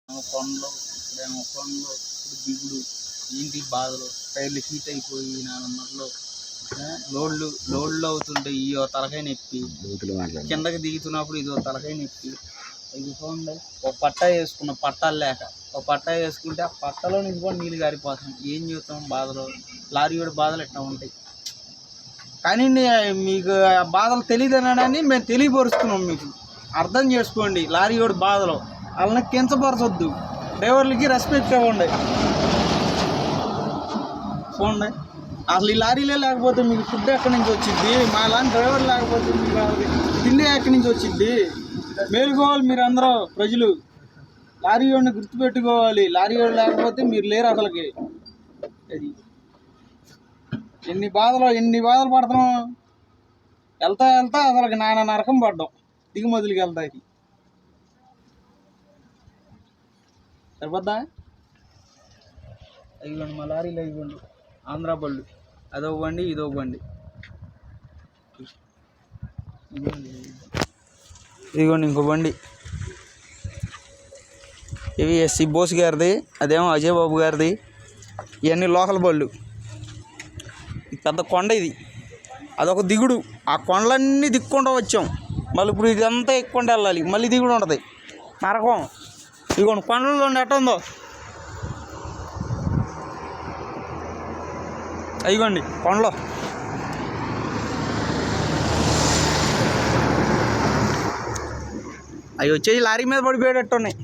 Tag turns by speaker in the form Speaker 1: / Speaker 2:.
Speaker 1: కొండలు ఇక్కడేమో కొండలు ఇప్పుడు దిగుడు ఏంటి బాధలు టైర్లు హీట్ అయిపోయి నాన్నలో లోడ్లు అవుతుంటే ఇయో తలకాయ నొప్పి కిందకి దిగుతున్నప్పుడు ఇదో తలకాయ నొప్పి ఇది చూడండి. ఒక పట్టా వేసుకున్న పట్టాలు లేక ఒక పట్టా వేసుకుంటే ఆ పట్టలో నుంచి కూడా నీళ్ళు గారిపోతాం. ఏం చేస్తాం బాధలు లారీ వాడి బాధలు ఎట్లా ఉంటాయి. కానీ మీకు ఆ బాధలు తెలియదనని మేము తెలియపరుస్తున్నాం. మీకు అర్థం చేసుకోండి లారీ వాడి బాధలు. వాళ్ళని కించపరచొద్దు. డ్రైవర్లకి రెస్పెక్ట్ ఇవ్వండి. చూడండి అసలు ఈ లారీలే లేకపోతే మీకు ఫుడ్ ఎక్కడి నుంచి వచ్చింది. మా లాంటి డ్రైవర్ లేకపోతే మీకు తిండి ఎక్కడి నుంచి వచ్చింది. మేలుకోవాలి మీరు అందరూ ప్రజలు. లారీ వాడిని గుర్తుపెట్టుకోవాలి. లారీ వాడు లేకపోతే మీరు లేరు అసలుకి. అది ఎన్ని బాధలు పడుతున్నాం. వెళ్తా అసలుకి నాన్న నరకం పడ్డాం దిగుమతులకి వెళ్తాకి. సరిపోద్దా? ఇవ్వండి మా లారీలు ఇవ్వండి. ఆంధ్ర బళ్ళు అదొక బండి ఇదొక బండి. ఇదిగోండి ఇంకో బండి. ఇవి ఎస్సీ బోస్ గారిది, అదేమో అజయ్ బాబు గారిది. ఇవన్నీ లోకల్ బళ్ళు. పెద్ద కొండ ఇది. అదొక దిగుడు. ఆ కొండలన్నీ దిక్కుండా వచ్చాం. మళ్ళీ ఇప్పుడు ఇదంతా ఎక్కుండా వెళ్ళాలి. మళ్ళీ దిగుడు ఉంటుంది నరకం. ఇదిగోండి కొండల్లో ఎట్ట ఉందో. అయ్యిగోండి కొండలో. అవి వచ్చేసి లారీ మీద పడిపోయేటట్టు ఉన్నాయి.